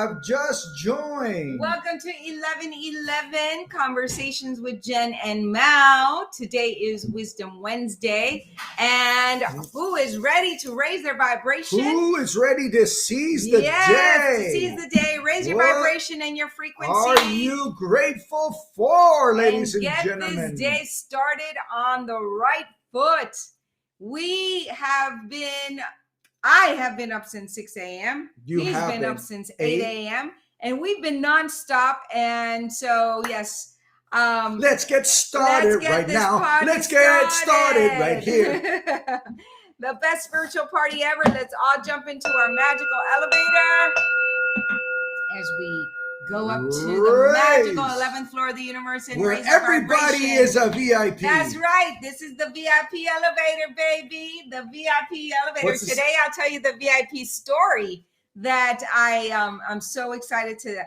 have just joined. Welcome to 1111 Conversations with Jen and Mao. Today is Wisdom Wednesday. And who is ready to raise their vibration? Who is ready to seize the day? To seize the day. Raise your vibration and your frequency. Are you grateful for, ladies and gentlemen? Get this day started on the right foot. I have been up since 6 a.m. He's been up since 8 a.m. And we've been nonstop. And so, yes. Let's get started right now. Let's get started right here. The best spiritual party ever. Let's all jump into our magical elevator as we go up to the magical 11th floor of the universe and where everybody is a VIP. That's right. This is the VIP elevator, baby. The VIP elevator. Today, I'll tell you the VIP story that I'm so excited to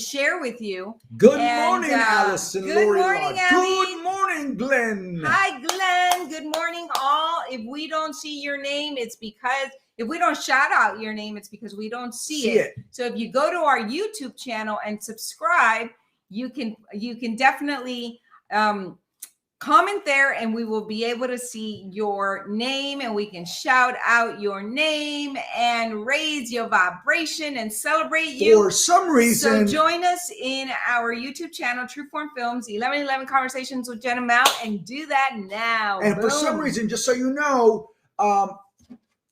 share with you. Good morning, Allison. Good morning, Abby. Good morning, Glenn. Hi, Glenn. Good morning, all. If we don't see your name, it's because if we don't shout out your name, it's because we don't see it. So if you go to our YouTube channel and subscribe, you can definitely comment there, and we will be able to see your name, and we can shout out your name and raise your vibration and celebrate you. For some reason. So join us in our YouTube channel, Trueform Films, 1111 Conversations with Jen and Mao, and do that now. And for some reason, just so you know,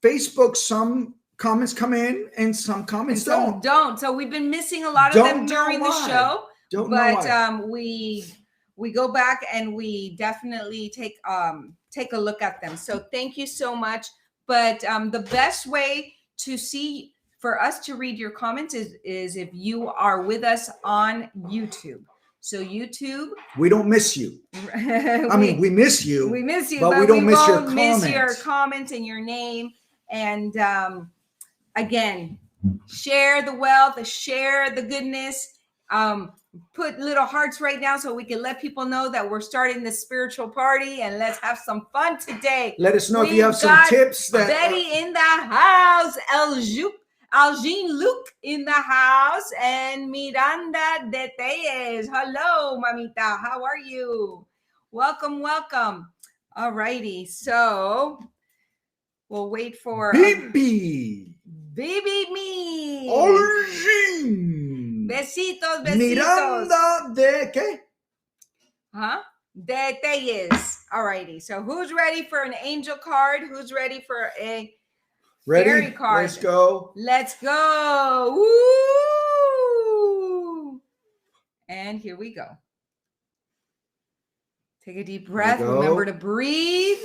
Facebook, some comments come in and some comments don't. So we've been missing a lot of them during the show. But we go back and we definitely take a look at them. So thank you so much. But the best way to see for us to read your comments is if you are with us on YouTube. So YouTube, we don't miss you. We miss you. We miss you, but we don't miss your comments. Miss your comments and your name. And again, share the wealth, share the goodness. Put little hearts right now so we can let people know that we're starting the spiritual party, and let's have some fun today. Let us know if you have some tips. Betty in the house, Algene Luke in the house, and Miranda de Telles. Hello, mamita. How are you? Welcome. All righty. So we'll wait for Baby me. Algene. Besitos. Miranda de ¿qué? De Telles. All righty. So who's ready for an angel card? Who's ready for a fairy card? Let's go. Woo! And here we go. Take a deep breath. Remember to breathe.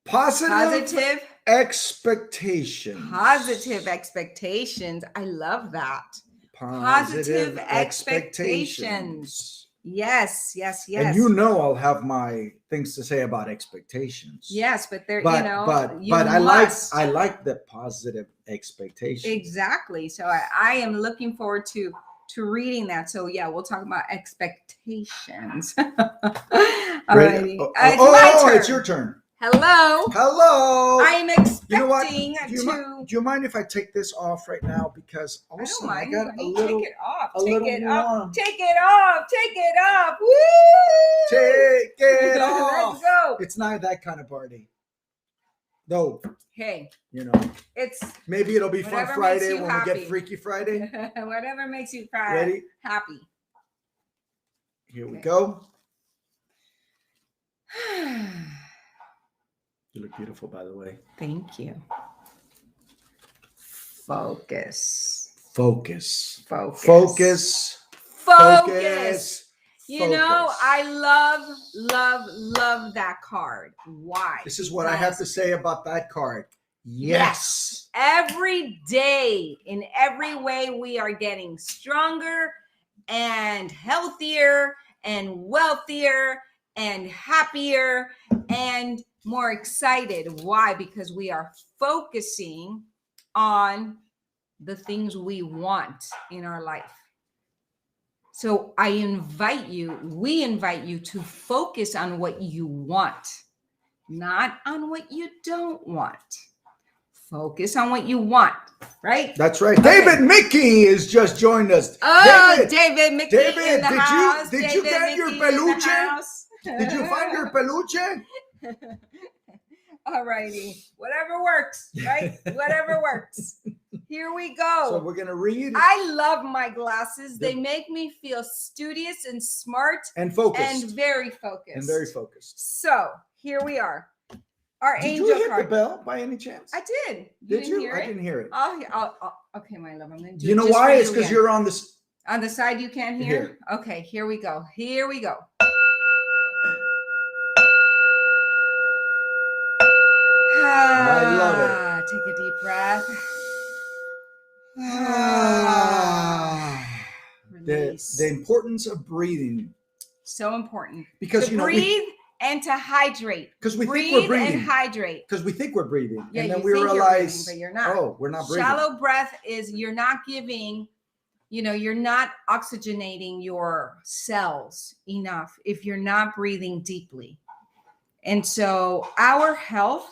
Positive expectations. Positive expectations. I love that. Positive expectations. Yes. And you know I'll have my things to say about expectations. Yes, but I like the positive expectations. Exactly. So I am looking forward to reading that. So yeah, we'll talk about expectations. Alrighty. It's your turn. Hello. I'm expecting you know what? Do you mind if I take this off right now? Because also I got a little. Take it off. Take it off. Woo! Take it off. Let's go. It's not that kind of party. No. Hey. It's maybe it'll be Fun Friday when we get Freaky Friday. Whatever makes you happy. Here we go. You look beautiful, by the way. Thank you. Focus. You know, I love that card. Why? This is what I have to say about that card. Yes. Every day, in every way, we are getting stronger and healthier and wealthier and happier and more excited. Why? Because we are focusing on the things we want in our life. So we invite you to focus on what you want, not on what you don't want. Focus on what you want, right? That's right. Okay. David Mickey has just joined us. Oh, David Mickey David, in the house. did you David get your Mickey in the peluche? house. Did you find your peluche? All righty. Whatever works, right? Whatever works. Here we go. So we're going to read. I love my glasses. They make me feel studious and smart And focused. and very focused. And very focused. So here we are. Our Did angel you hit card. the bell by any chance? I did. Did you? Hear I it? didn't hear it. Okay, my love. I'm going to do You it know just why? for It's because again. you're on this. On the side you can't hear? Here. Okay, here we go. Here we go. I love it. Take a deep breath. Release. The importance of breathing. So important. Because, to you know, breathe and to hydrate. Because we breathe think we're breathing. and hydrate. Because we think we're breathing. Yeah, and then you we think you're realize, breathing, but you're not. oh, we're not breathing. Shallow breath is you're not giving, you're not oxygenating your cells enough if you're not breathing deeply. And so our health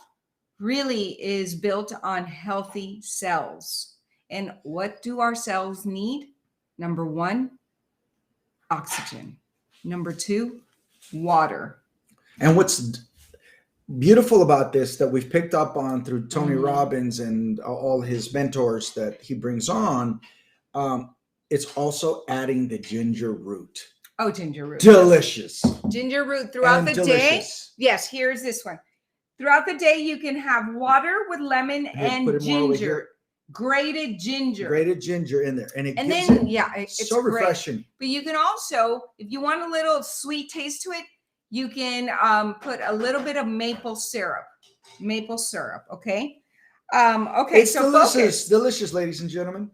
really is built on healthy cells. And what do our cells need? Number 1, oxygen. Number 2, water. And what's beautiful about this that we've picked up on through Tony Robbins and all his mentors that he brings on, it's also adding the ginger root. Oh, ginger root. Delicious. Ginger root throughout And the delicious. day. Yes, here's this one. Throughout the day, you can have water with lemon and put it more over ginger. here. Grated ginger. Grated ginger in there. And it And gives then, it it's so great. refreshing. But you can also, if you want a little sweet taste to it, you can put a little bit of maple syrup. Maple syrup, okay? Okay, It's so delicious. Delicious, ladies and gentlemen.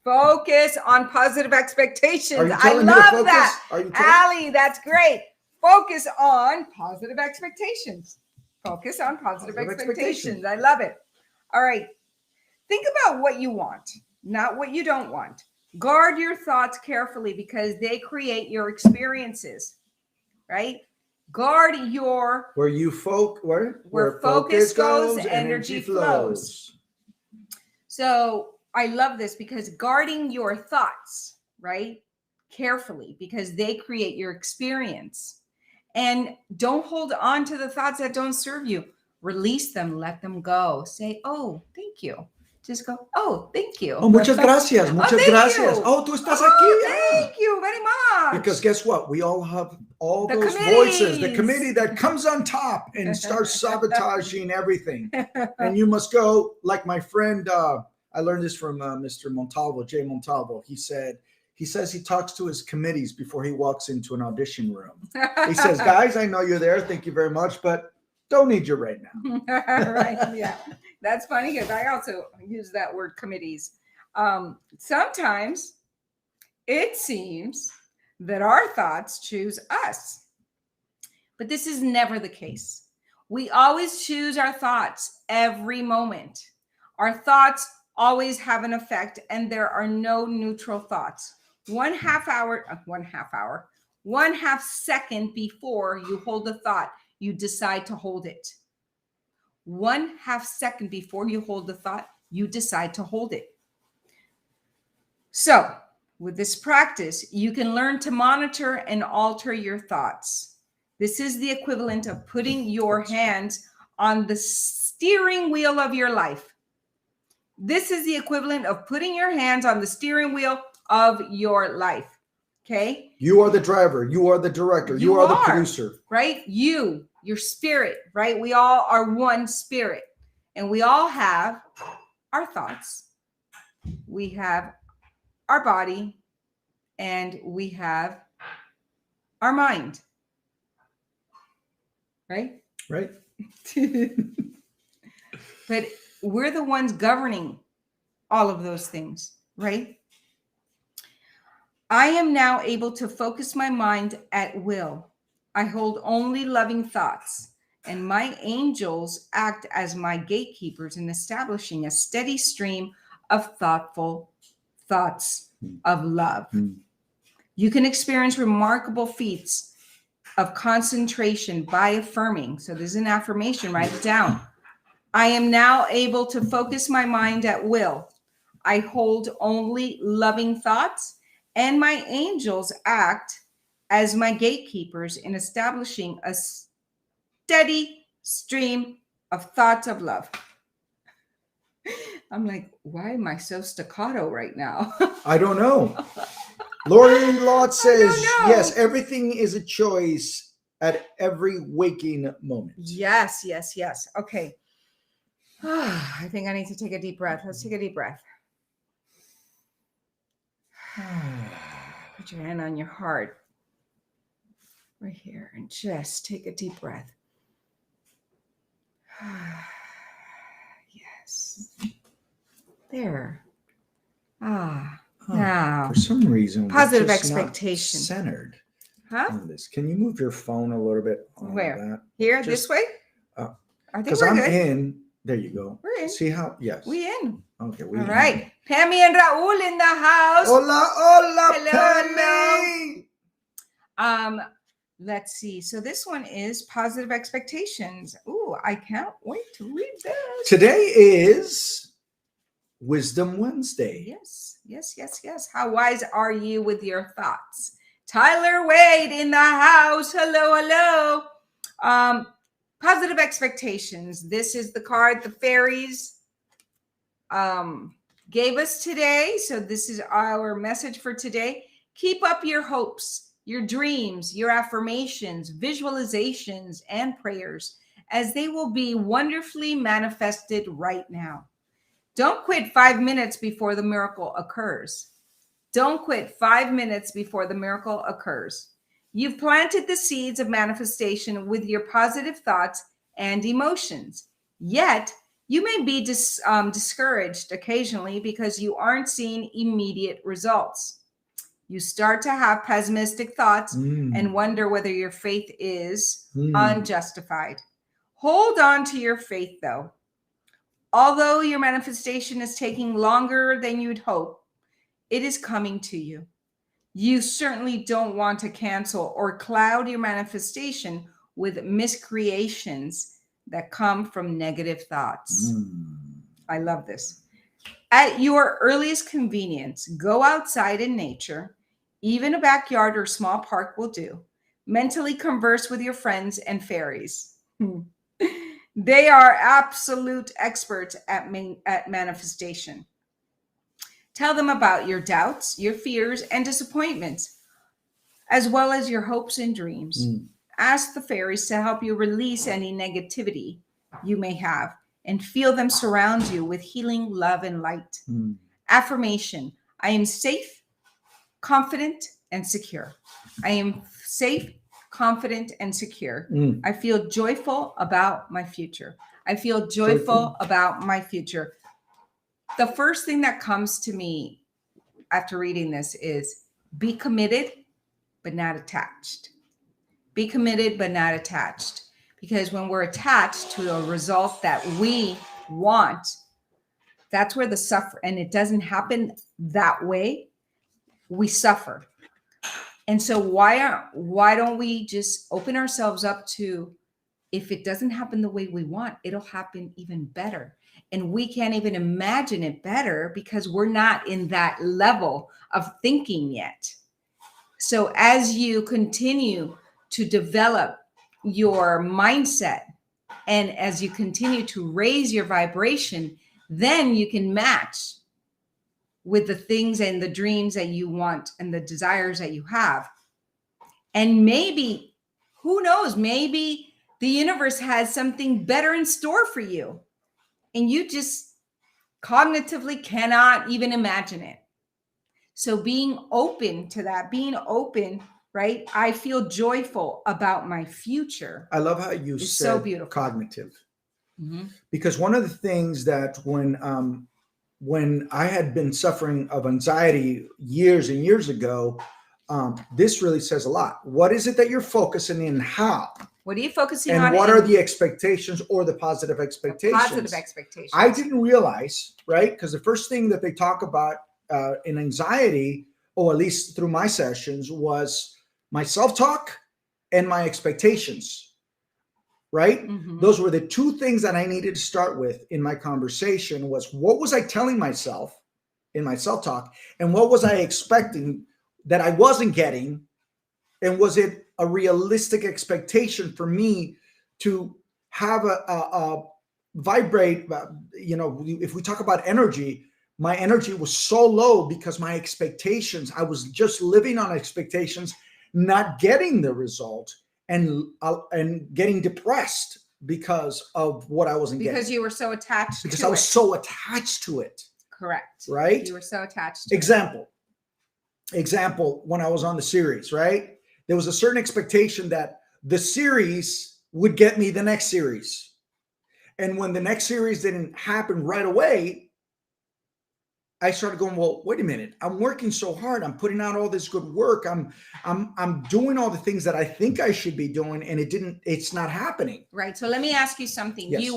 Focus on positive expectations. Are you I telling me to love focus? that. Are you Allie, that's great. Focus on positive expectations. Focus on positive expectations. I love it. All right. Think about what you want, not what you don't want. Guard your thoughts carefully because they create your experiences, right? Guard your where focus goes, energy flows. So I love this because guarding your thoughts, right? Carefully because they create your experience. And don't hold on to the thoughts that don't serve you. Release them, let them go. Say, oh, thank you. Just go, oh, thank you. Oh, muchas gracias. Muchas gracias. You. Oh, tú estás aquí. Thank you very much. Because guess what? We all have all The those committees. voices, the committee that comes on top and starts sabotaging everything. And you must go, like my friend, I learned this from Mr. Montalvo, Jay Montalvo. He says he talks to his committees before he walks into an audition room. He says, guys, I know you're there. Thank you very much, but don't need you right now. Right. Yeah. That's funny because I also use that word committees. Sometimes it seems that our thoughts choose us, but this is never the case. We always choose our thoughts every moment. Our thoughts always have an effect and there are no neutral thoughts. 1/2 second before you hold a thought, you decide to hold it. 1/2 second before you hold the thought, you decide to hold it. So with this practice, you can learn to monitor and alter your thoughts. This is the equivalent of putting your hands on the steering wheel of your life. This is the equivalent of putting your hands on the steering wheel of your life. Okay. You are the driver. You are the director. You are the producer. Right? Your spirit, right? We all are one spirit. And we all have our thoughts. We have our body. And we have our mind. Right? Right. But we're the ones governing all of those things, right? I am now able to focus my mind at will. I hold only loving thoughts, and my angels act as my gatekeepers in establishing a steady stream of thoughtful thoughts of love. You can experience remarkable feats of concentration by affirming. So there's an affirmation, write it down. I am now able to focus my mind at will. I hold only loving thoughts, and my angels act as my gatekeepers in establishing a steady stream of thoughts of love. I'm like, why am I so staccato right now? I don't know. Lori Lott says, know. yes, everything is a choice at every waking moment. Yes. Okay. I think I need to take a deep breath. Let's take a deep breath. Put your hand on your heart right here and just take a deep breath. Yes. There. Now. For some reason, Positive we're just expectation. not centered. Huh? On this. Can you move your phone a little bit? Where? Here? This way? I think because I'm good. In. There you go. We're in. See how? Yes. We in. Okay. We All in. right. Pammy and Raul in the house. Hola, Hello, Pammy. Let's see. So this one is positive expectations. Ooh, I can't wait to read this. Today is Wisdom Wednesday. Yes. How wise are you with your thoughts? Tyler Wade in the house. Hello. Positive expectations. This is the card the fairies gave us today. So this is our message for today. Keep up your hopes, your dreams, your affirmations, visualizations, and prayers, as they will be wonderfully manifested right now. Don't quit 5 minutes before the miracle occurs. Don't quit 5 minutes before the miracle occurs. You've planted the seeds of manifestation with your positive thoughts and emotions. Yet, you may be discouraged occasionally because you aren't seeing immediate results. You start to have pessimistic thoughts and wonder whether your faith is unjustified. Hold on to your faith, though. Although your manifestation is taking longer than you'd hope, it is coming to you. You certainly don't want to cancel or cloud your manifestation with miscreations that come from negative thoughts. I love this. At your earliest convenience, go outside in nature. Even a backyard or small park will do. Mentally converse with your friends and fairies. They are absolute experts at manifestation. Tell them about your doubts, your fears, and disappointments, as well as your hopes and dreams. Ask the fairies to help you release any negativity you may have and feel them surround you with healing, love, and light. Affirmation: I am safe, confident, and secure. I am safe, confident, and secure. I feel joyful about my future. I feel joyful about my future. The first thing that comes to me after reading this is be committed, but not attached. Be committed, but not attached. Because when we're attached to a result that we want, that's where the suffer, and it doesn't happen that way, we suffer. And so why don't we just open ourselves up to, if it doesn't happen the way we want, it'll happen even better. And we can't even imagine it better because we're not in that level of thinking yet. So as you continue to develop your mindset and as you continue to raise your vibration, then you can match with the things and the dreams that you want and the desires that you have. And maybe, who knows, maybe the universe has something better in store for you. And you just cognitively cannot even imagine it. So being open to that, being open, right? I feel joyful about my future. I love how you said so beautiful. Cognitive. Because one of the things that when I had been suffering of anxiety years and years ago, this really says a lot. What is it that you're focusing in? How? What are you focusing on? And what are the expectations or the positive expectations? Positive expectations. I didn't realize, right? Because the first thing that they talk about in anxiety, or at least through my sessions, was my self-talk and my expectations. right? Mhm. Those were the two things that I needed to start with in my conversation was what was I telling myself in my self-talk, and what was I expecting that I wasn't getting, and was it a realistic expectation for me to have a vibrate, if we talk about energy, my energy was so low because my expectations, I was just living on expectations, not getting the result, and getting depressed because of what I wasn't getting. Because you were so attached Because to I was it. so attached to it. Correct. Right? You were so attached to Example, when I was on the series, right? There was a certain expectation that the series would get me the next series. And when the next series didn't happen right away, I started going, well, wait a minute. I'm working so hard. I'm putting out all this good work. I'm doing all the things that I think I should be doing, and it's not happening. Right. So let me ask you something. Yes.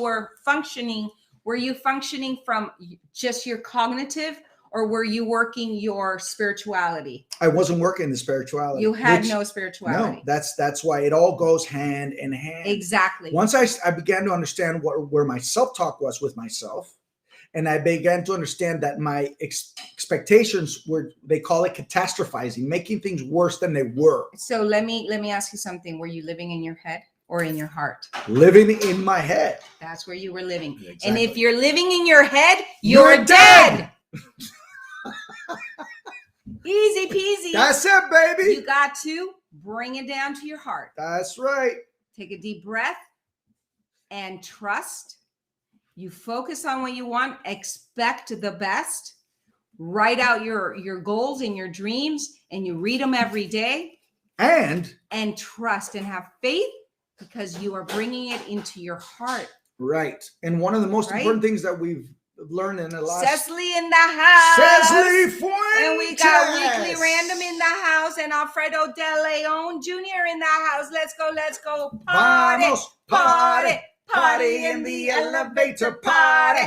Were you functioning from just your cognitive, or were you working your spirituality? I wasn't working the spirituality. You had no spirituality. No, that's why it all goes hand in hand. Exactly. Once I began to understand where my self-talk was with myself, and I began to understand that my expectations were, they call it catastrophizing, making things worse than they were. So let me ask you something. Were you living in your head or in your heart? Living in my head. That's where you were living. Exactly. And if you're living in your head, you're dead. Easy peasy. That's it, baby. You got to bring it down to your heart. That's right. Take a deep breath and trust. You focus on what you want, expect the best, write out your goals and your dreams, and you read them every day. And trust and have faith, because you are bringing it into your heart. Right. And one of the most important things that we've learned in the last... Cecily in the house. Cecily Fuentes. And we got Weekly Random in the house, and Alfredo De Leon Jr. in the house. Let's go. Party, Vamos, party. Party in the elevator, party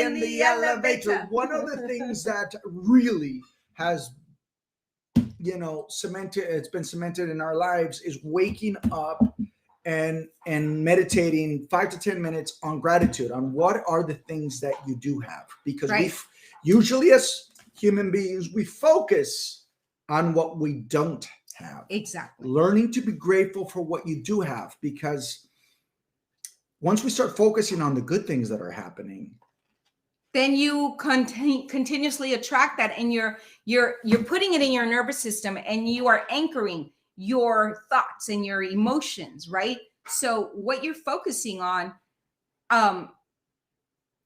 in the elevator. One of the things that really has, it's been cemented in our lives is waking up and meditating 5 to 10 minutes on gratitude, on what are the things that you do have. Because we usually, as human beings, we focus on what we don't have. Exactly. Learning to be grateful for what you do have, because once we start focusing on the good things that are happening, then you continuously attract that, and you're putting it in your nervous system, and you are anchoring your thoughts and your emotions, right? So what you're focusing on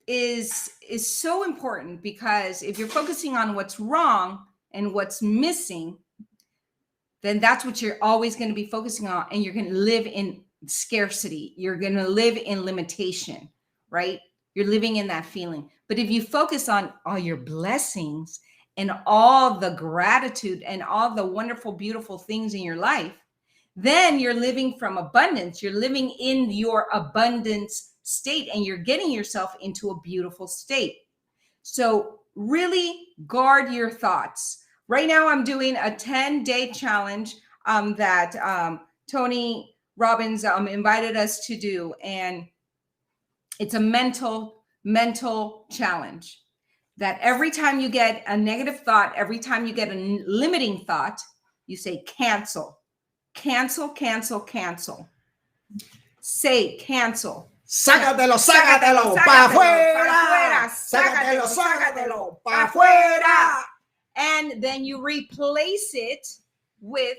is so important, because if you're focusing on what's wrong and what's missing, then that's what you're always going to be focusing on, and you're going to live in scarcity. You're going to live in limitation, right? You're living in that feeling. But if you focus on all your blessings and all the gratitude and all the wonderful, beautiful things in your life, then you're living from abundance. You're living in your abundance state, and you're getting yourself into a beautiful state. So really guard your thoughts. Right now, I'm doing a 10-day challenge that Tony Robbins invited us to do. And it's a mental challenge that every time you get a negative thought, every time you get a limiting thought, you say cancel, cancel, cancel, cancel. Say cancel. Sácatelo, sácatelo, pa' afuera. Sácatelo, sácatelo, pa' afuera. And then you replace it with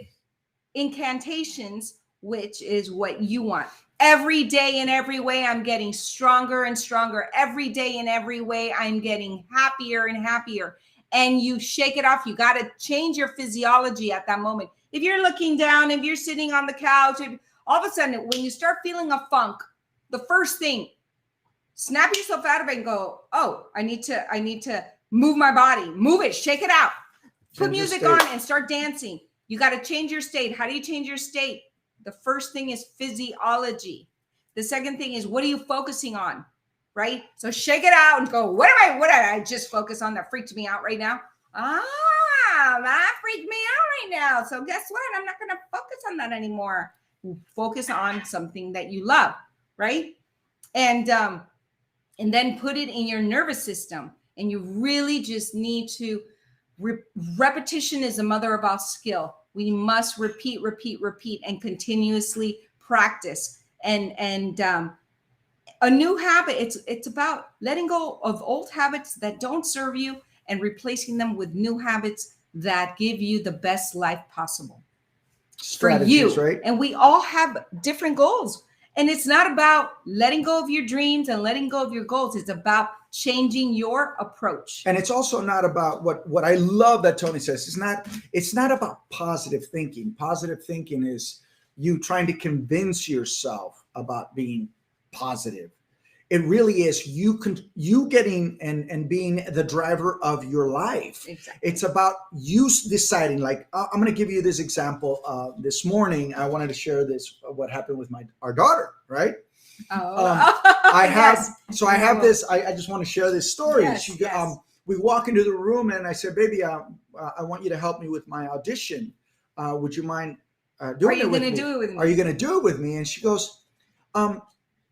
incantations, which is what you want. Every day in every way, I'm getting stronger and stronger. Every day in every way, I'm getting happier and happier. And you shake it off. You got to change your physiology at that moment. If you're looking down, if you're sitting on the couch, all of a sudden, when you start feeling a funk, the first thing, snap yourself out of it and go, oh, I need to move my body. Move it. Shake it out. Put music on and start dancing. You got to change your state. How do you change your state? The first thing is physiology. The second thing is, what are you focusing on? Right? So shake it out and go, what did I just focus on that freaked me out right now? That freaked me out right now. So guess what? I'm not going to focus on that anymore. focus on something that you love, right? And then put it in your nervous system. And you really just need to, repetition is the mother of all skill. We must repeat, and continuously practice. And a new habit, it's about letting go of old habits that don't serve you and replacing them with new habits that give you the best life possible for you. Right? And we all have different goals. And it's not about letting go of your dreams and letting go of your goals. It's about changing your approach. And it's also not about what I love that Tony says. It's not about positive thinking. Positive thinking is you trying to convince yourself about being positive. It really is you getting and being the driver of your life. Exactly. It's about you deciding, like, I'm going to give you this example. This morning, I wanted to share what happened with our daughter, right? I have this, I just want to share this story. Yes, we walk into the room and I said, baby, I want you to help me with my audition. Would you mind doing it with me? Are you going to do it with me? Are you going to do it with me? And she goes,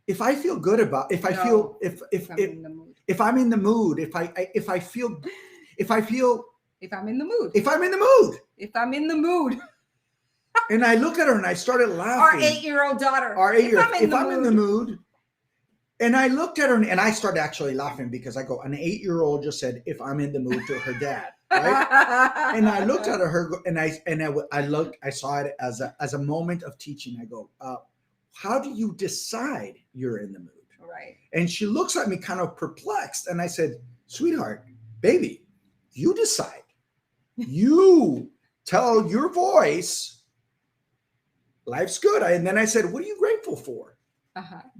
if I feel good about, if I'm in the mood, if I'm in the mood, And I look at her and I started laughing. Our 8-year-old daughter. If I'm in the mood. And I looked at her and I started actually laughing because I go, an 8-year-old just said, if I'm in the mood, to her dad. Right? And I looked at her and I saw it as a moment of teaching. I go, how do you decide you're in the mood? Right. And she looks at me kind of perplexed. And I said, sweetheart, baby, you decide. You tell your voice, life's good. And then I said, what are you grateful for?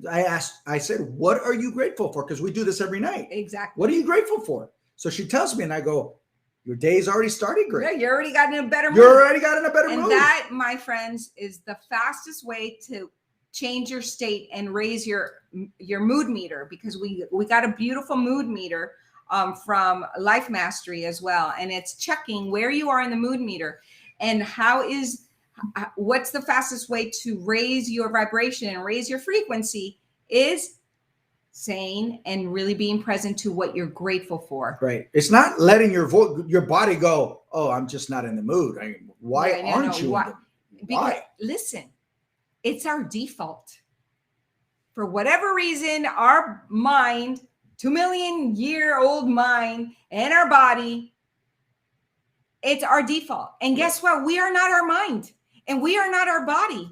I said, what are you grateful for? Because we do this every night. Exactly. What are you grateful for? So she tells me and I go, your day's already started great. Yeah, you already got in a better mood. mood. And that, my friends, is the fastest way to change your state and raise your mood meter, because we got a beautiful mood meter from Life Mastery as well. And it's checking where you are in the mood meter and what's the fastest way to raise your vibration and raise your frequency is saying and really being present to what you're grateful for. Right. It's not letting your body go, oh, I'm just not in the mood. Why aren't you? Why? Listen, it's our default. For whatever reason, our mind, 2 million year old mind, and our body, it's our default. And guess what? We are not our mind, and we are not our body,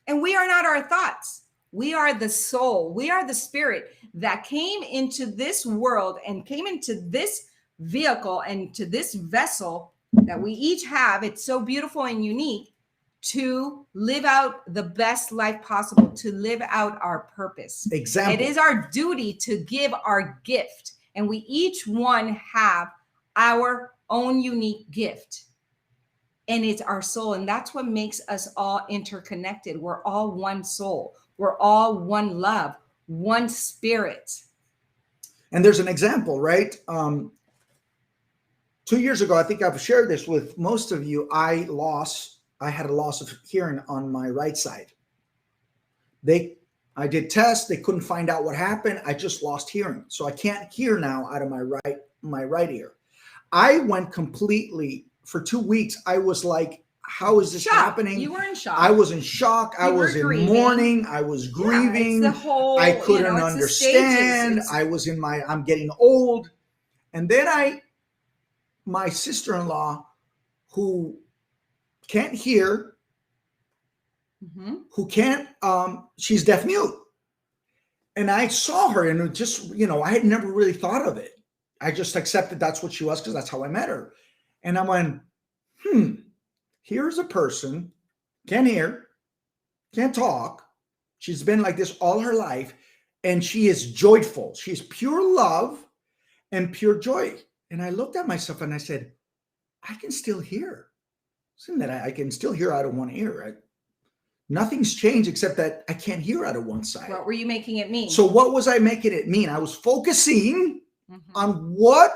and we are not our thoughts. We are the soul. We are the spirit that came into this world and came into this vehicle and to this vessel that we each have. It's so beautiful and unique to live out the best life possible, to live out our purpose. Example. It is our duty to give our gift, and we each one have our own unique gift, and it's our soul. And that's what makes us all interconnected. We're all one soul. We're all one love, one spirit. And there's an example, right? 2 years ago, I think I've shared this with most of you. I had a loss of hearing on my right side. I did tests. They couldn't find out what happened. I just lost hearing. So I can't hear now out of my right ear. I went completely, for 2 weeks, I was like, how is this happening? You were in shock. I was in shock. I was in mourning. I was grieving. I couldn't understand. I'm getting old. And then my sister-in-law, who can't hear, who can't, she's deaf mute. And I saw her and it just, I had never really thought of it. I just accepted that's what she was because that's how I met her. And I went, here's a person, can't hear, can't talk. She's been like this all her life. And she is joyful. She's pure love and pure joy. And I looked at myself and I said, I can still hear. Isn't that I can still hear out of one ear? Nothing's changed except that I can't hear out of one side. What were you making it mean? So what was I making it mean? I was focusing on what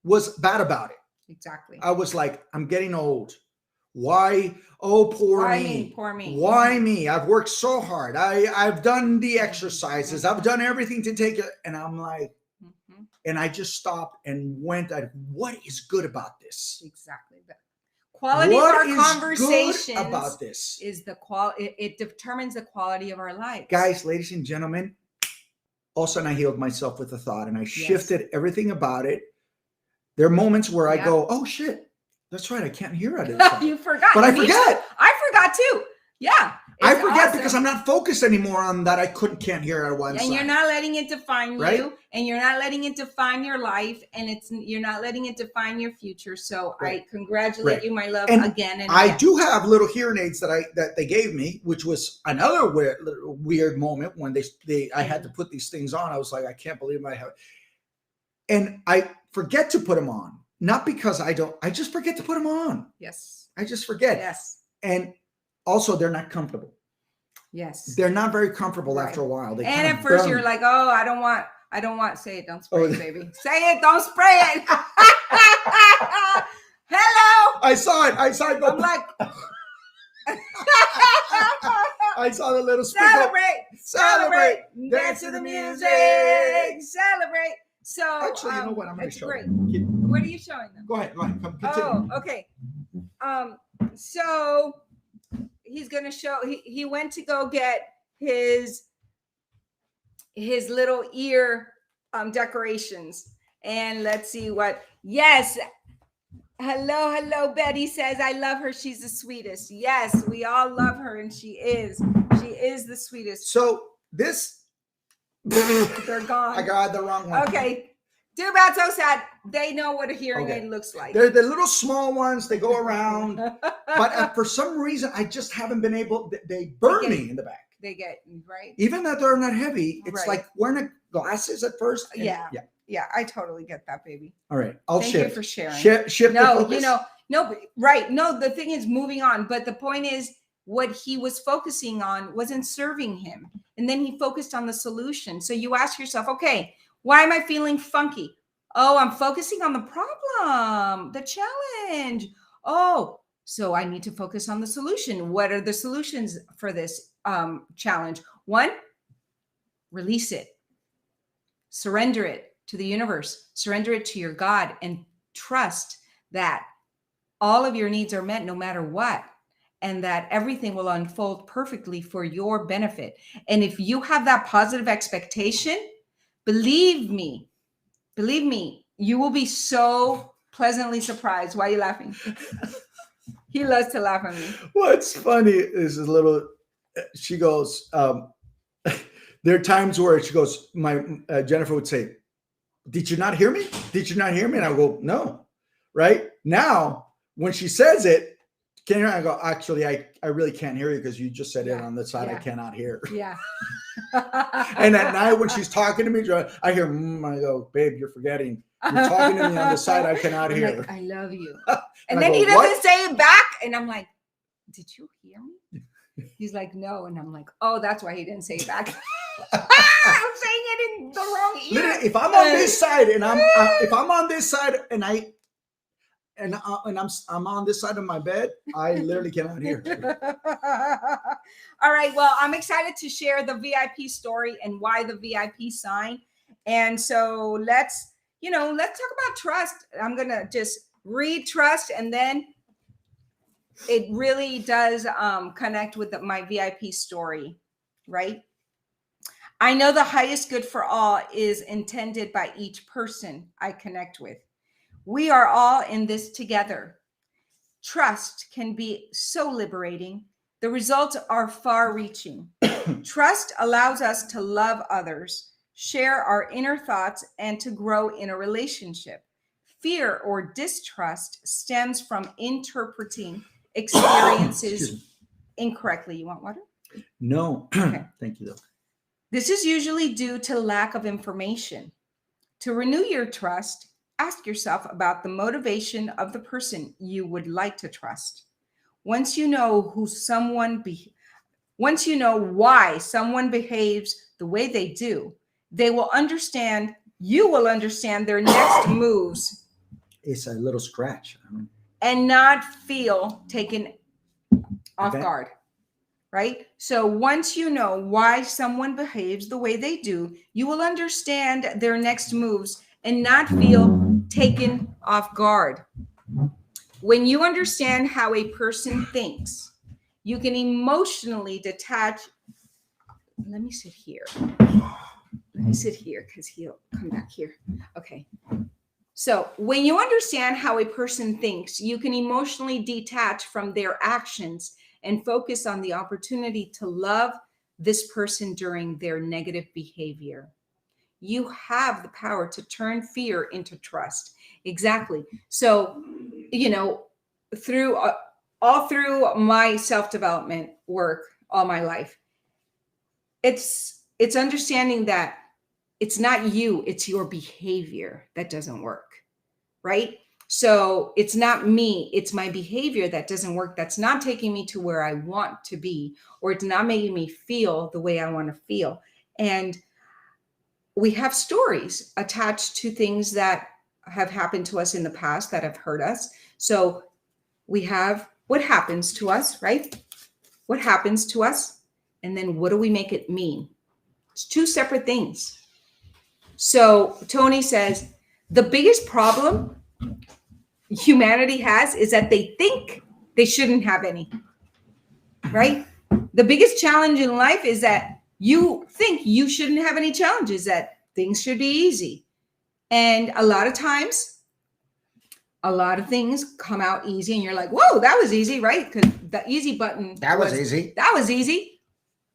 was bad about it. Exactly. I was like, I'm getting old. Why? Oh, poor Why me. me? Poor me. Why me? I've worked so hard. I've done the exercises. I've done everything to take it. And I'm like, and I just stopped and went at what is good about this? Exactly. The quality What of our is conversations good about this? is the quality. It determines the quality of our life. Guys, ladies and gentlemen, all of a sudden I healed myself with a thought and I shifted everything about it. There are moments where I go, oh shit, that's right. I can't hear out of this. You forgot. But I forget. I forgot too. Yeah. I forget because I'm not focused anymore on that. I can't hear out of one side. And you're not letting it define you, and you're not letting it define your life, and you're not letting it define your future. So I congratulate you, my love, again and I again. do have little hearing aids that they gave me, which was another weird moment when I had to put these things on. I was like, I can't believe I have, and I forget to put them on. Not because I just forget to put them on. Yes. I just forget. Yes. And also, they're not comfortable. Yes. They're not very comfortable after a while. They and at first you're like, oh, I don't want, say it, don't spray it, baby. Say it, don't spray it. Hello. I saw it. I'm like. I saw the little sprinkle. Celebrate. Dance to the music. Celebrate. So actually, you know what? I'm going to show great. you. What are you showing them? Go ahead. Come continue. Oh, okay. So he's going to show. He went to go get his little ear decorations, and let's see what. Yes. Hello. Betty says, I love her. She's the sweetest. Yes, we all love her, and she is the sweetest. So this. They're gone. I got the wrong one. Okay. Too bad, so sad. They know what a hearing aid looks like. They're the little small ones. They go around. But for some reason, I just haven't been able. They burn me in the back. They get, right? Even though they're not heavy, it's like wearing glasses at first. Yeah, I totally get that, baby. All right. I'll shift. Thank you for sharing. Shift no, the focus. No, the thing is moving on. But the point is, what he was focusing on wasn't serving him. And then he focused on the solution. So you ask yourself, okay, why am I feeling funky? Oh, I'm focusing on the problem, the challenge. Oh, so I need to focus on the solution. What are the solutions for this challenge? One, release it. Surrender it to the universe. Surrender it to your God and trust that all of your needs are met no matter what. And that everything will unfold perfectly for your benefit. And if you have that positive expectation, believe me, you will be so pleasantly surprised. Why are you laughing? He loves to laugh at me. What's funny is she goes, there are times where she goes, Jennifer would say, did you not hear me? Did you not hear me? And I go, no. Right now, when she says it, can you hear? I go, actually, I really can't hear you because you just said it on the side I cannot hear. Yeah. And at night when she's talking to me, I hear, I go, babe, you're forgetting. You're talking to me on the side I cannot hear. Like, I love you. And then he doesn't say it back. And I'm like, did you hear me? He's like, no. And I'm like, oh, that's why he didn't say it back. I'm saying it in the wrong ear. Literally, if I'm on this side and if I'm on this side and I'm on this side of my bed, I literally cannot hear. All right. Well, I'm excited to share the VIP story and why the VIP sign. And so let's talk about trust. I'm going to just read trust, and then it really does connect with my VIP story, right? I know the highest good for all is intended by each person I connect with. We are all in this together. Trust can be so liberating. The results are far-reaching. Trust allows us to love others, share our inner thoughts, and to grow in a relationship. Fear or distrust stems from interpreting experiences incorrectly. You want water? No. Okay. Thank you, though. This is usually due to lack of information. To renew your trust, ask yourself about the motivation of the person you would like to trust. Once you know why someone behaves the way they do, you will understand their next moves. It's a little scratch. and not feel taken off guard, right? So once you know why someone behaves the way they do, you will understand their next moves and not feel taken off guard. When you understand how a person thinks, you can emotionally detach. Let me sit here. Let me sit here because he'll come back here. Okay. So when you understand how a person thinks, you can emotionally detach from their actions and focus on the opportunity to love this person during their negative behavior. You have the power to turn fear into trust. Exactly. So, through all through my self-development work all my life, it's understanding that it's not you, it's your behavior that doesn't work, right? So it's not me, it's my behavior that doesn't work, that's not taking me to where I want to be, or it's not making me feel the way I want to feel. And we have stories attached to things that have happened to us in the past that have hurt us. So we have what happens to us, right? What happens to us, and then what do we make it mean? It's two separate things. So Tony says the biggest problem humanity has is that they think they shouldn't have any, right? The biggest challenge in life is that you think you shouldn't have any challenges, that things should be easy. And a lot of times, a lot of things come out easy and you're like, whoa, that was easy, right? Because the easy button. That was easy. That was easy.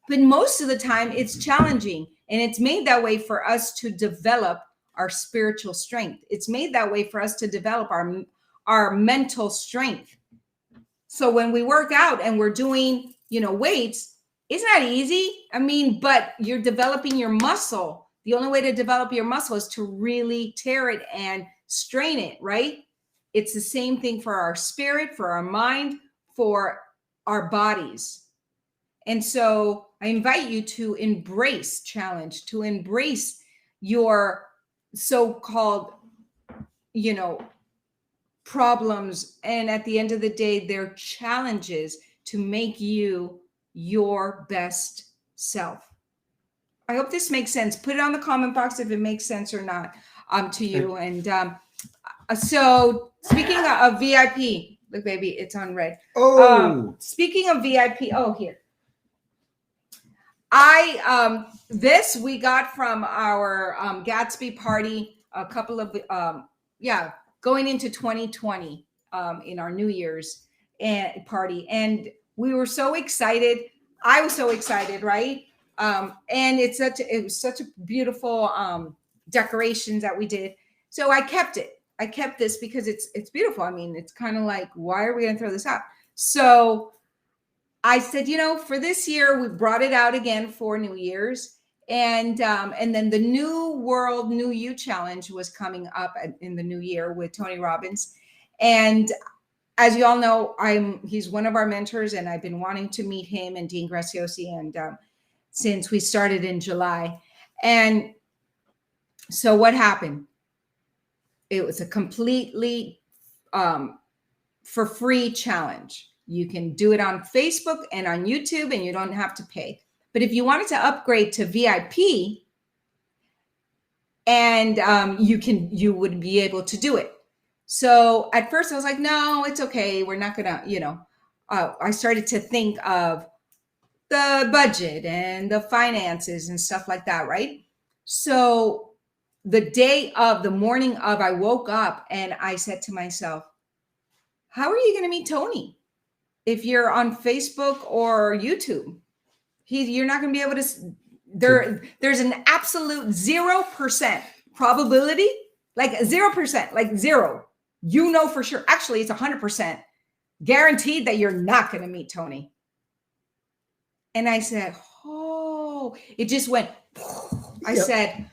But most of the time it's challenging, and it's made that way for us to develop our spiritual strength. It's made that way for us to develop our mental strength. So when we work out and we're doing, weights, it's not easy. I mean, but you're developing your muscle. The only way to develop your muscle is to really tear it and strain it, right? It's the same thing for our spirit, for our mind, for our bodies. And so I invite you to embrace challenge, to embrace your so-called, problems. And at the end of the day, they're challenges to make you your best self. I hope this makes sense. Put it on the comment box if it makes sense or not to you. And so speaking of VIP, look, baby, it's on red. Speaking of VIP, here. This we got from our Gatsby party, a couple of going into 2020 in our New Year's party, and we were so excited. I was so excited, right? And it was such a beautiful decorations that we did. So I kept it. I kept this because it's beautiful. I mean, it's kind of like, why are we going to throw this out? So I said, for this year, we brought it out again for New Year's. And then the New World, New You Challenge was coming up in the new year with Tony Robbins. And as you all know, he's one of our mentors, and I've been wanting to meet him and Dean Graziosi, and since we started in July. And so what happened? It was a completely for free challenge. You can do it on Facebook and on YouTube, and you don't have to pay. But if you wanted to upgrade to VIP, and you would be able to do it. So at first I was like, no, it's okay. We're not gonna, I started to think of the budget and the finances and stuff like that, right? So the morning of, I woke up and I said to myself, how are you going to meet Tony if you're on Facebook or YouTube? You're not going to be able to. There's an absolute 0% probability, like 0%, like zero. For sure. Actually, it's 100% guaranteed that you're not going to meet Tony. And I said, it just went. I said,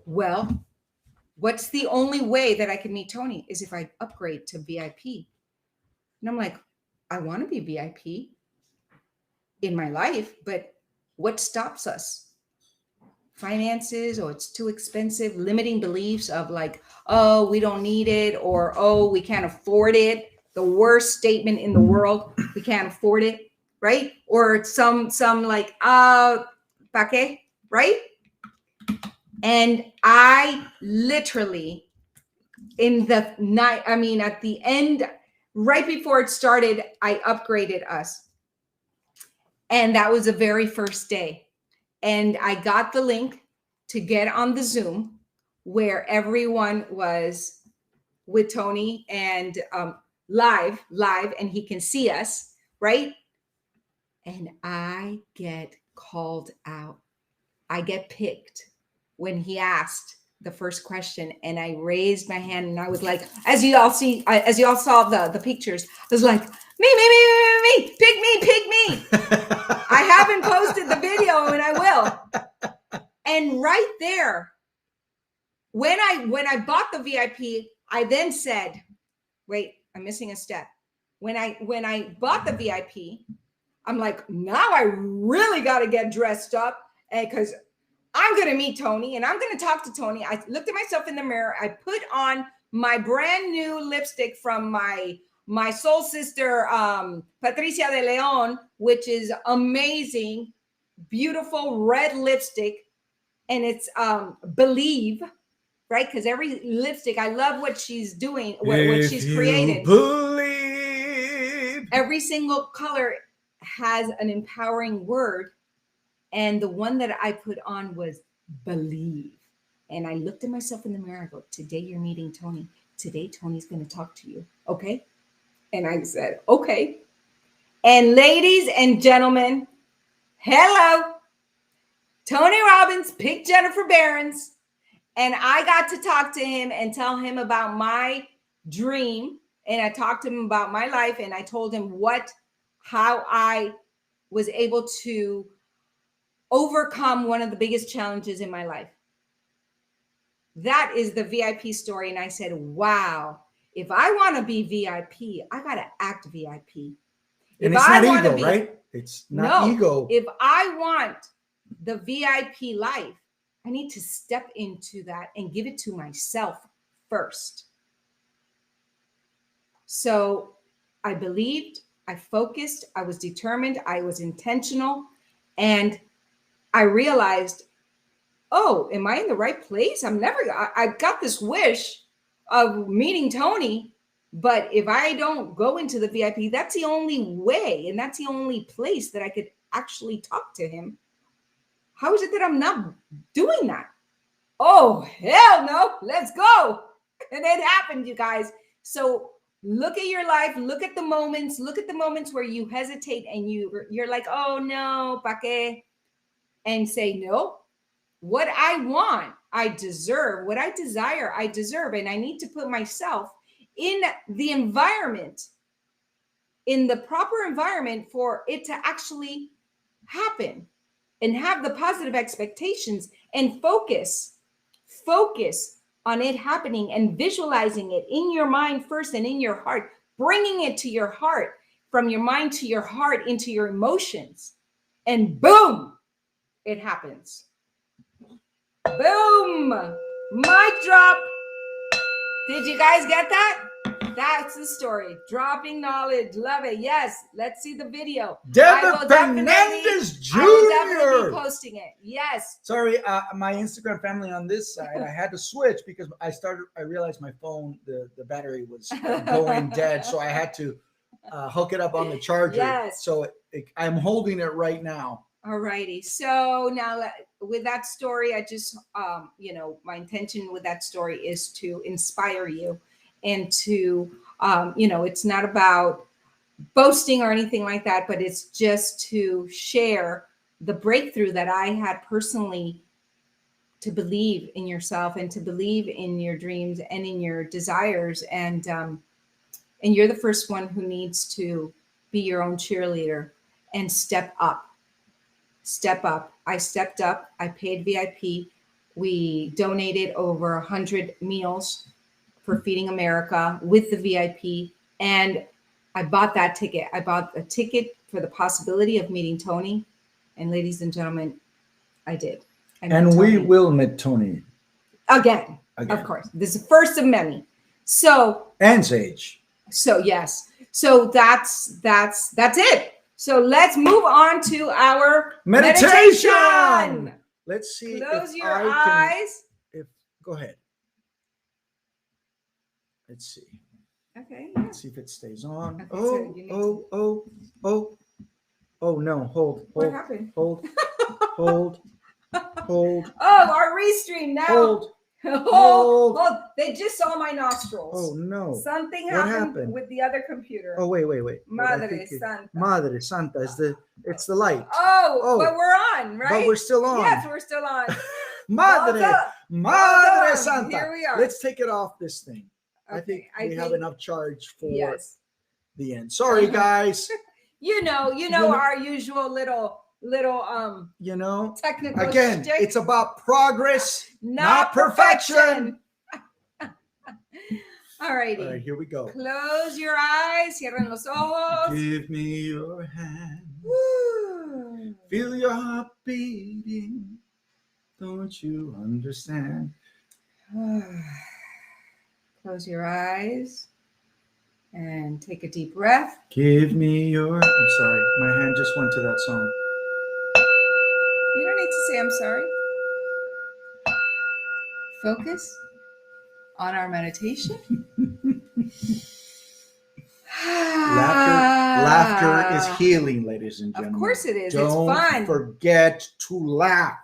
well, what's the only way that I can meet Tony is if I upgrade to VIP. And I'm like, I want to be VIP in my life, but what stops us? Finances, or it's too expensive, limiting beliefs of like, oh, we don't need it, or oh, we can't afford it. the worst statement in the world. We can't afford it, right? Or some like, pa qué, right? And I literally, in the night, I mean, at the end, right before it started, I upgraded us. And that was the very first day. And I got the link to get on the Zoom where everyone was with Tony and live, and he can see us, right? And I get called out. I get picked when he asked the first question, and I raised my hand, and I was like, as you all saw the pictures, I was like, me, pick me. I haven't posted the video, and I will. And right there, when I bought the VIP, I then said, wait, I'm missing a step. When I bought the VIP, I'm like, now I really got to get dressed up, because I'm going to meet Tony and I'm going to talk to Tony. I looked at myself in the mirror. I put on my brand new lipstick from my soul sister, Patricia de Leon, which is amazing, beautiful red lipstick. And it's Believe, right? Because every lipstick, I love what she's doing, what she's created. Believe. Every single color has an empowering word. And the one that I put on was Believe. And I looked at myself in the mirror. I go, today you're meeting Tony. Today Tony's going to talk to you. Okay? And I said, okay. And ladies and gentlemen, hello. Tony Robbins picked Jennifer Behrens. And I got to talk to him and tell him about my dream. And I talked to him about my life. And I told him how I was able to overcome one of the biggest challenges in my life. That is the VIP story. And I said, wow, if I want to be VIP, I got to act VIP. And it's not ego, right? It's not ego. If I want the VIP life, I need to step into that and give it to myself first. So I believed, I focused, I was determined, I was intentional, and I realized, oh, am I in the right place? I got this wish of meeting Tony, but if I don't go into the VIP, that's the only way. And that's the only place that I could actually talk to him. How is it that I'm not doing that? Oh, hell no, let's go. And it happened, you guys. So look at your life, look at the moments where you hesitate and you're like, oh no, pa qué? And say, no, what I want, I deserve. What I desire, I deserve. And I need to put myself in the environment, in the proper environment for it to actually happen, and have the positive expectations and focus on it happening and visualizing it in your mind first and in your heart, bringing it to your heart, from your mind to your heart into your emotions, and boom, it happens. Boom! Mic drop. Did you guys get that? That's the story. Dropping knowledge. Love it. Yes. Let's see the video. Devin Fernandez Jr. I will definitely be posting it. Yes. Sorry, my Instagram family on this side, I had to switch because I realized my phone, the battery was going dead. So I had to hook it up on the charger. Yes. So I'm holding it right now. All righty. So now with that story, I just, my intention with that story is to inspire you and to, it's not about boasting or anything like that, but it's just to share the breakthrough that I had personally, to believe in yourself and to believe in your dreams and in your desires. And you're the first one who needs to be your own cheerleader and step up. Step up. I stepped up. I paid VIP. We donated over 100 meals for Feeding America with the VIP. And I bought that ticket. I bought a ticket for the possibility of meeting Tony. And ladies and gentlemen, I did. And we will meet Tony. Again, of course. This is the first of many. So. And Sage. So yes. So that's it. So let's move on to our meditation. Let's see. Close if your I eyes. Can, go ahead. Let's see. Okay. Let's see if it stays on. Okay, so you need Oh no! Hold. What happened? Hold. Hold. Oh, our restream now. Hold. Hold. They just saw my nostrils. Oh no! Something What happened happened? with the other computer. Oh wait. Madre Santa. Madre Santa it's the light. Oh, but we're on, right? But we're still on. Yes, we're still on. Madre Santa. Here we are. Let's take it off this thing. Okay, I think we have enough charge for the end. Sorry, guys. you know our usual little technical again, shtick. It's about progress, not perfection. All right, here we go. Close your eyes. Cierren los ojos. Give me your hand. Woo. Feel your heart beating. Don't you understand? Close your eyes and take a deep breath. Give me your... I'm sorry. My hand just went to that song. You don't need to say I'm sorry. Focus on our meditation. Laughter is healing, ladies and gentlemen. Of course it is. Don't it's fun. Forget to laugh.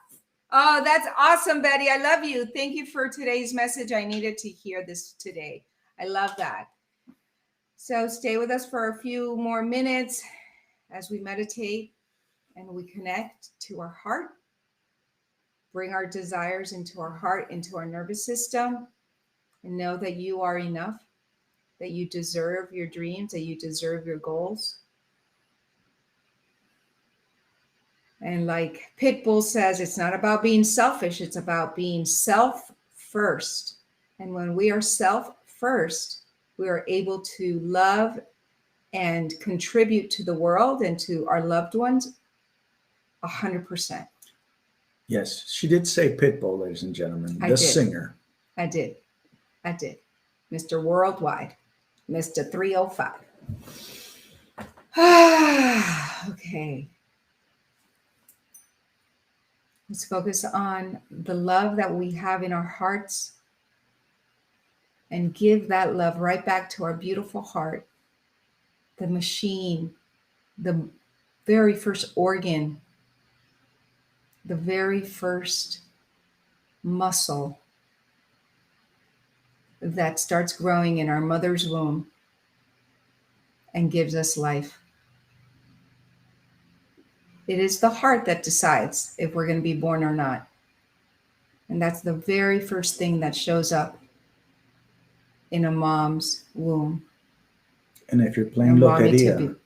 Oh, that's awesome, Betty. I love you. Thank you for today's message. I needed to hear this today. I love that. So stay with us for a few more minutes as we meditate and we connect to our heart. Bring our desires into our heart, into our nervous system, and know that you are enough, that you deserve your dreams, that you deserve your goals. And like Pitbull says, it's not about being selfish, it's about being self first. And when we are self first, we are able to love and contribute to the world and to our loved ones 100%. Yes, she did say Pitbull, ladies and gentlemen. I did. Singer. I did. Mr. Worldwide, Mr. 305. Okay. Let's focus on the love that we have in our hearts and give that love right back to our beautiful heart, the machine, the very first organ, the very first muscle that starts growing in our mother's womb and gives us life. It is the heart that decides if we're going to be born or not. And that's the very first thing that shows up in a mom's womb. And if you're playing loteria,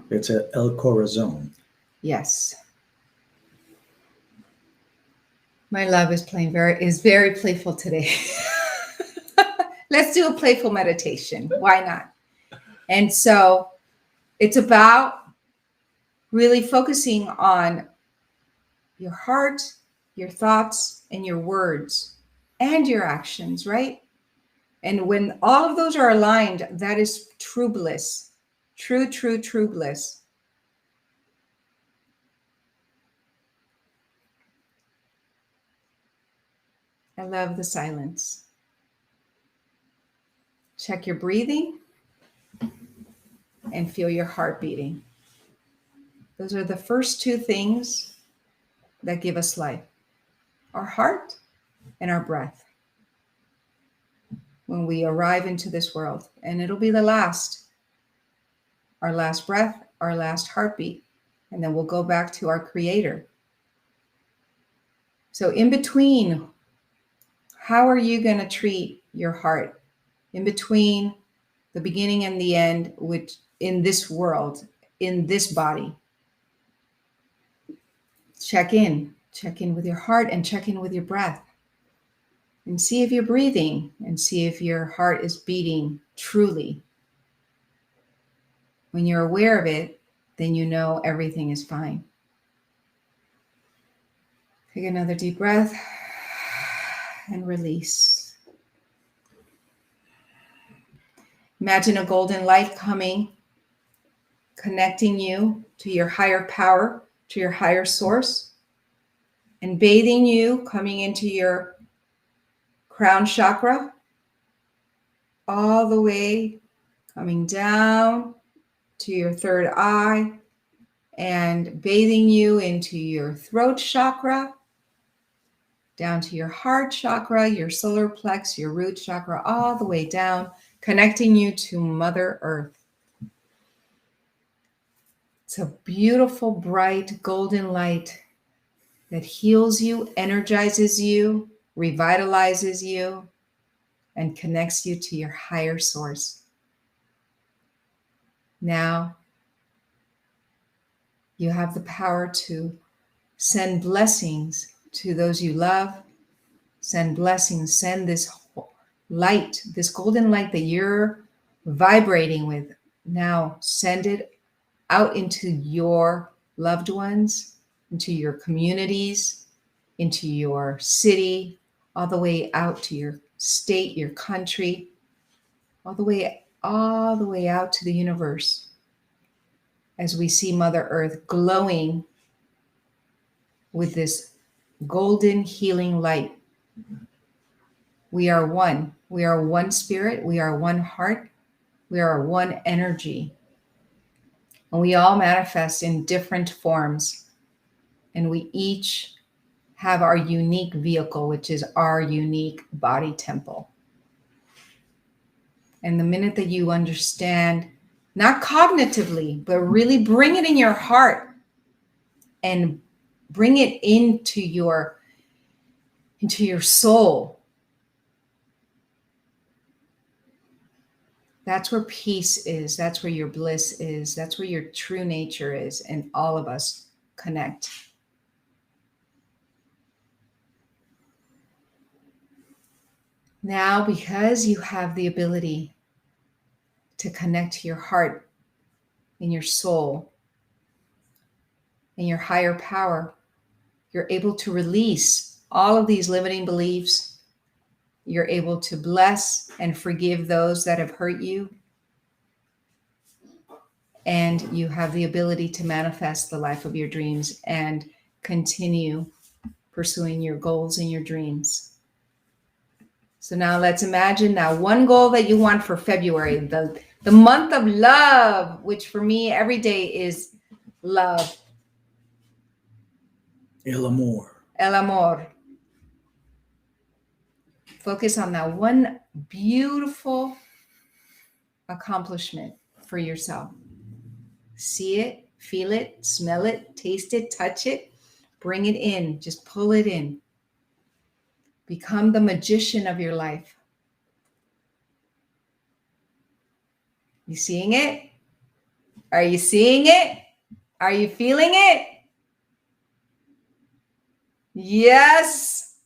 it's a El Corazon. Yes. My love is very playful today. Let's do a playful meditation. Why not? And so it's about really focusing on your heart, your thoughts, and your words, and your actions, right? And when all of those are aligned, that is true bliss. True bliss. I love the silence. Check your breathing and feel your heart beating. Those are the first two things that give us life. Our heart and our breath. When we arrive into this world, and it'll be the last. Our last breath, our last heartbeat, and then we'll go back to our Creator. So in between, how are you going to treat your heart? In between the beginning and the end, which in this world, in this body. Check in with your heart and check in with your breath. And see if you're breathing and see if your heart is beating truly. When you're aware of it, then you know everything is fine. Take another deep breath and release. Imagine a golden light coming, connecting you to your higher power, to your higher source, and bathing you, coming into your crown chakra, all the way coming down to your third eye, and bathing you into your throat chakra, down to your heart chakra, your solar plex, your root chakra, all the way down, connecting you to Mother Earth. It's a beautiful, bright, golden light that heals you, energizes you, revitalizes you, and connects you to your higher source. Now, you have the power to send blessings to those you love. Send blessings, send this light, this golden light that you're vibrating with. Now, send it out into your loved ones, into your communities, into your city, all the way out to your state, your country, all the way out to the universe. As we see Mother Earth glowing with this golden healing light. We are one. We are one spirit. We are one heart. We are one energy. And we all manifest in different forms. And we each have our unique vehicle, which is our unique body temple. And the minute that you understand, not cognitively, but really bring it in your heart and bring it into your soul. That's where peace is. That's where your bliss is. That's where your true nature is. And all of us connect. Now, because you have the ability to connect to your heart and your soul and your higher power, you're able to release all of these limiting beliefs. You're able to bless and forgive those that have hurt you. And you have the ability to manifest the life of your dreams and continue pursuing your goals and your dreams. So now let's imagine now one goal that you want for February, the month of love, which for me every day is love. El amor. El amor. Focus on that one beautiful accomplishment for yourself. See it, feel it, smell it, taste it, touch it, bring it in, just pull it in. Become the magician of your life. You seeing it? Are you seeing it? Are you feeling it? Yes.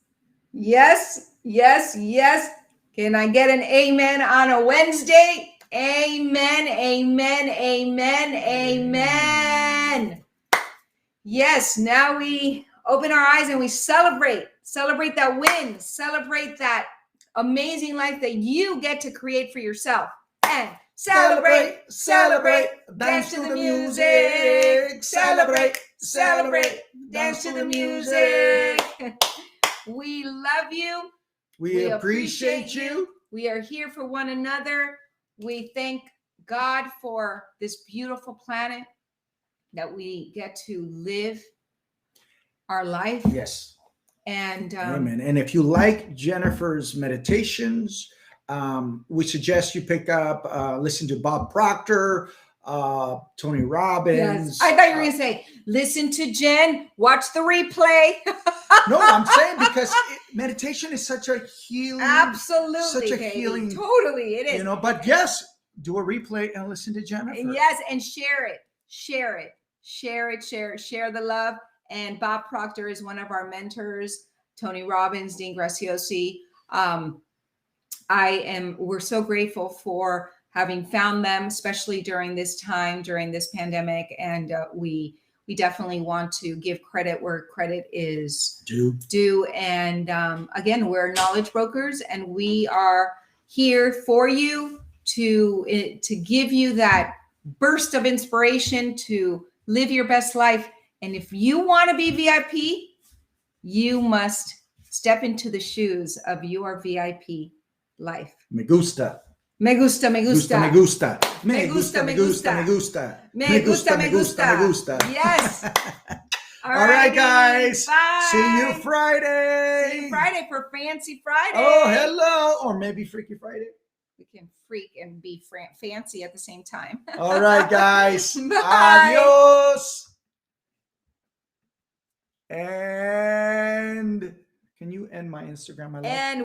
Yes. Yes. Yes. Can I get an amen on a Wednesday? Amen. Amen. Amen. Amen. Yes. Now we open our eyes and we celebrate. Celebrate that win. Celebrate that amazing life that you get to create for yourself. And celebrate, celebrate, dance to the music. Celebrate, celebrate, dance to the music. We love you. We appreciate you. We are here for one another. We thank God for this beautiful planet that we get to live our life. Yes. And amen. And if you like Jennifer's meditations, we suggest you pick up, listen to Bob Proctor, Tony Robbins. Yes. I thought you were going to say, listen to Jen, watch the replay. No, I'm saying because meditation is such a healing. Absolutely. Such a healing. Totally, it is. But yes, do a replay and listen to Jennifer. Yes, and share it. Share it. Share it. Share it. Share the love. And Bob Proctor is one of our mentors. Tony Robbins, Dean Graziosi. We're so grateful for having found them, especially during this time, during this pandemic. And we definitely want to give credit where credit is due. And again, we're knowledge brokers, and we are here for you to give you that burst of inspiration to live your best life. And if you want to be VIP, you must step into the shoes of your VIP life. Me gusta. Me gusta, me gusta. Me gusta. Me gusta, me gusta. Me gusta. Me gusta, me gusta. Me gusta. Yes. All right, guys. Bye. See you Friday. See you Friday for Fancy Friday. Oh, hello. Or maybe Freaky Friday. We can freak and be fancy at the same time. All right, guys. Bye. Adios. And can you end my Instagram? I love And